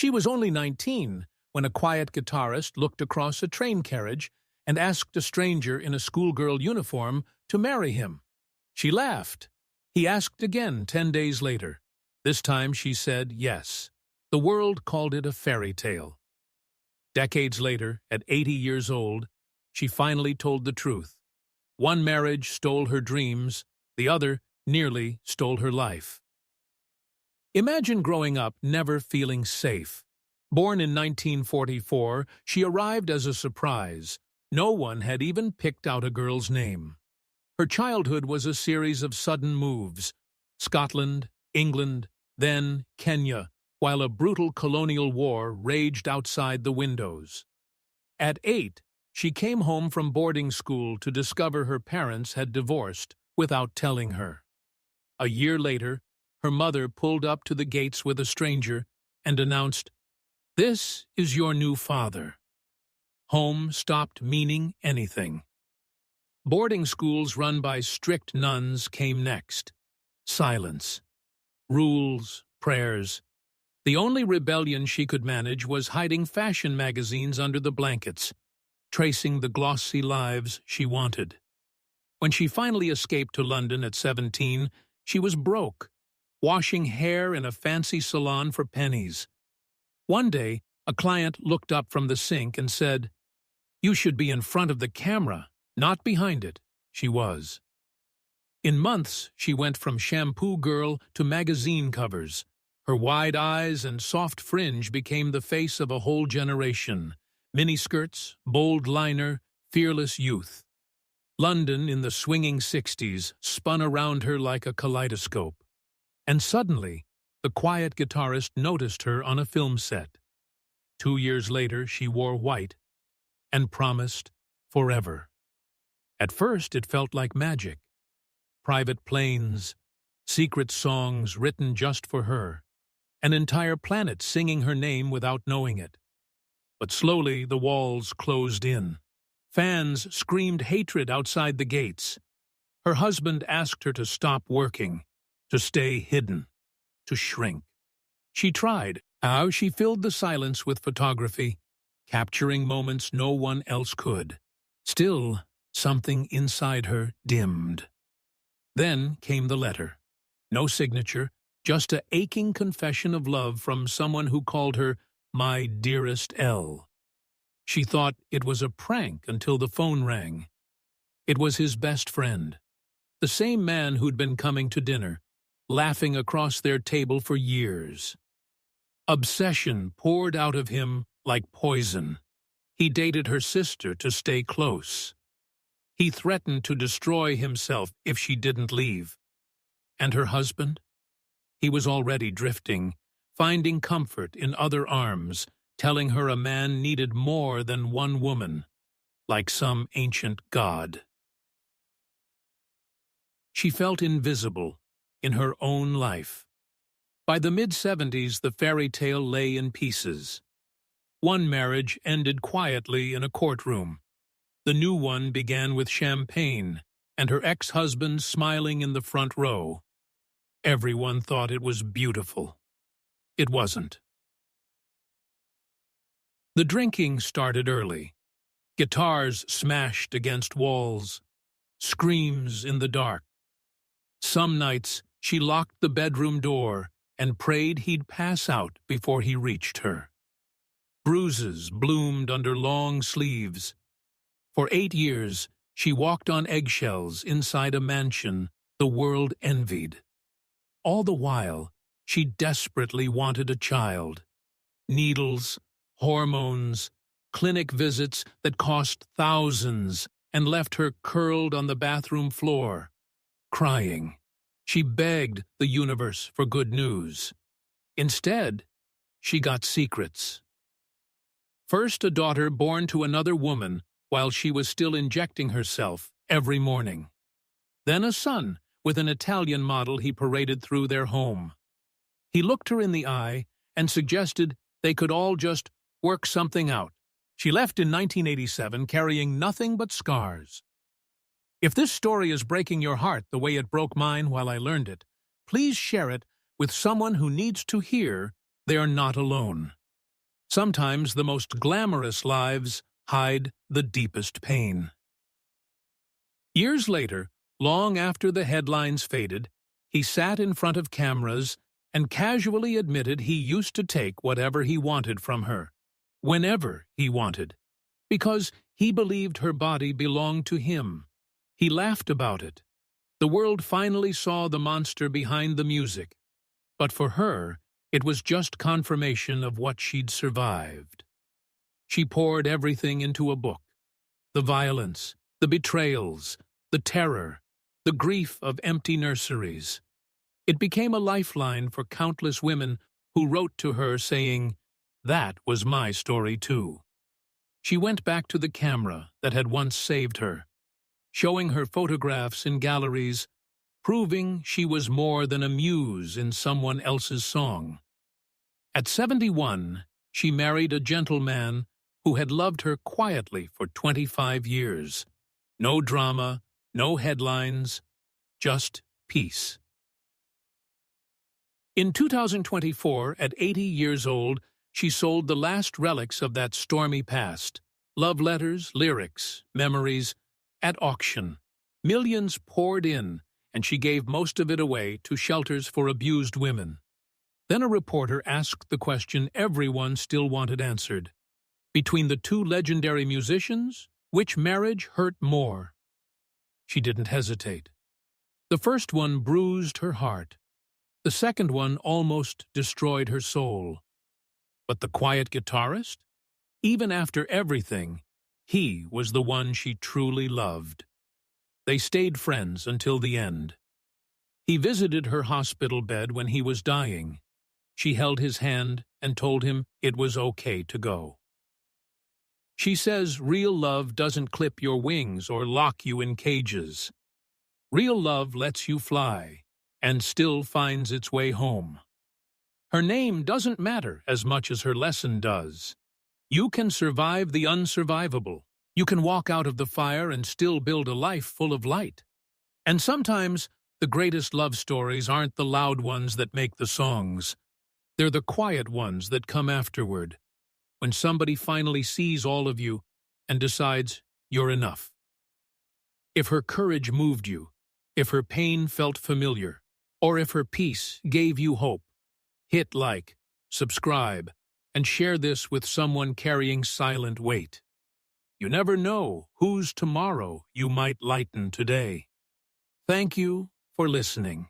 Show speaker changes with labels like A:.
A: She was only 19 when a quiet guitarist looked across a train carriage and asked a stranger in a schoolgirl uniform to marry him. She laughed. He asked again 10 days later. This time she said yes. The world called it a fairy tale. Decades later, at 80 years old, she finally told the truth. One marriage stole her dreams, the other nearly stole her life. Imagine growing up never feeling safe. Born in 1944, she arrived as a surprise. No one had even picked out a girl's name. Her childhood was a series of sudden moves. Scotland, England, then Kenya, while a brutal colonial war raged outside the windows. At 8, she came home from boarding school to discover her parents had divorced without telling her. A year later, her mother pulled up to the gates with a stranger and announced, "This is your new father." Home stopped meaning anything. Boarding schools run by strict nuns came next. Silence. Rules, prayers. The only rebellion she could manage was hiding fashion magazines under the blankets, tracing the glossy lives she wanted. When she finally escaped to London at 17, she was broke, washing hair in a fancy salon for pennies. One day, a client looked up from the sink and said, "You should be in front of the camera, not behind it." She was. In months, she went from shampoo girl to magazine covers. Her wide eyes and soft fringe became the face of a whole generation. Miniskirts, bold liner, fearless youth. London in the swinging 60s spun around her like a kaleidoscope. And suddenly, the quiet guitarist noticed her on a film set. 2 years later, she wore white and promised forever. At first, it felt like magic. Private planes, secret songs written just for her, an entire planet singing her name without knowing it. But slowly the walls closed in. Fans screamed hatred outside the gates. Her husband asked her to stop working, to stay hidden, to shrink. She tried. How she filled the silence with photography, capturing moments no one else could. Still, something inside her dimmed. Then came the letter. No signature, just an aching confession of love from someone who called her "my dearest L." She thought it was a prank until the phone rang. It was his best friend, the same man who'd been coming to dinner, laughing across their table for years. Obsession poured out of him like poison. He dated her sister to stay close. He threatened to destroy himself if she didn't leave. And her husband? He was already drifting, finding comfort in other arms, telling her a man needed more than one woman, like some ancient god. She felt invisible in her own life. By the mid-70s, the fairy tale lay in pieces. One marriage ended quietly in a courtroom. The new one began with champagne, and her ex-husband smiling in the front row. Everyone thought it was beautiful. It wasn't. The drinking started early. Guitars smashed against walls. Screams in the dark. Some nights, she locked the bedroom door and prayed he'd pass out before he reached her. Bruises bloomed under long sleeves. For 8 years, she walked on eggshells inside a mansion the world envied. All the while, she desperately wanted a child. Needles, hormones, clinic visits that cost thousands and left her curled on the bathroom floor, crying. She begged the universe for good news. Instead, she got secrets. First, a daughter born to another woman while she was still injecting herself every morning. Then a son with an Italian model he paraded through their home. He looked her in the eye and suggested they could all just work something out. She left in 1987 carrying nothing but scars. If this story is breaking your heart the way it broke mine while I learned it, please share it with someone who needs to hear they're not alone. Sometimes the most glamorous lives hide the deepest pain. Years later, long after the headlines faded, he sat in front of cameras and casually admitted he used to take whatever he wanted from her, whenever he wanted, because he believed her body belonged to him. He laughed about it. The world finally saw the monster behind the music, but for her, it was just confirmation of what she'd survived. She poured everything into a book: the violence, the betrayals, the terror, the grief of empty nurseries. It became a lifeline for countless women who wrote to her saying, "That was my story too." She went back to the camera that had once saved her, showing her photographs in galleries, proving she was more than a muse in someone else's song. At 71, she married a gentleman who had loved her quietly for 25 years. No drama, no headlines, just peace. In 2024, at 80 years old, she sold the last relics of that stormy past: love letters, lyrics, memories, at auction. Millions poured in, and she gave most of it away to shelters for abused women. Then a reporter asked the question everyone still wanted answered. Between the two legendary musicians, which marriage hurt more? She didn't hesitate. The first one bruised her heart. The second one almost destroyed her soul. But the quiet guitarist? Even after everything, he was the one she truly loved. They stayed friends until the end. He visited her hospital bed when he was dying. She held his hand and told him it was okay to go. She says real love doesn't clip your wings or lock you in cages. Real love lets you fly and still finds its way home. Her name doesn't matter as much as her lesson does. You can survive the unsurvivable. You can walk out of the fire and still build a life full of light. And sometimes the greatest love stories aren't the loud ones that make the songs. They're the quiet ones that come afterward, when somebody finally sees all of you and decides you're enough. If her courage moved you, if her pain felt familiar, or if her peace gave you hope, hit like, subscribe, and share this with someone carrying silent weight. You never know whose tomorrow you might lighten today. Thank you for listening.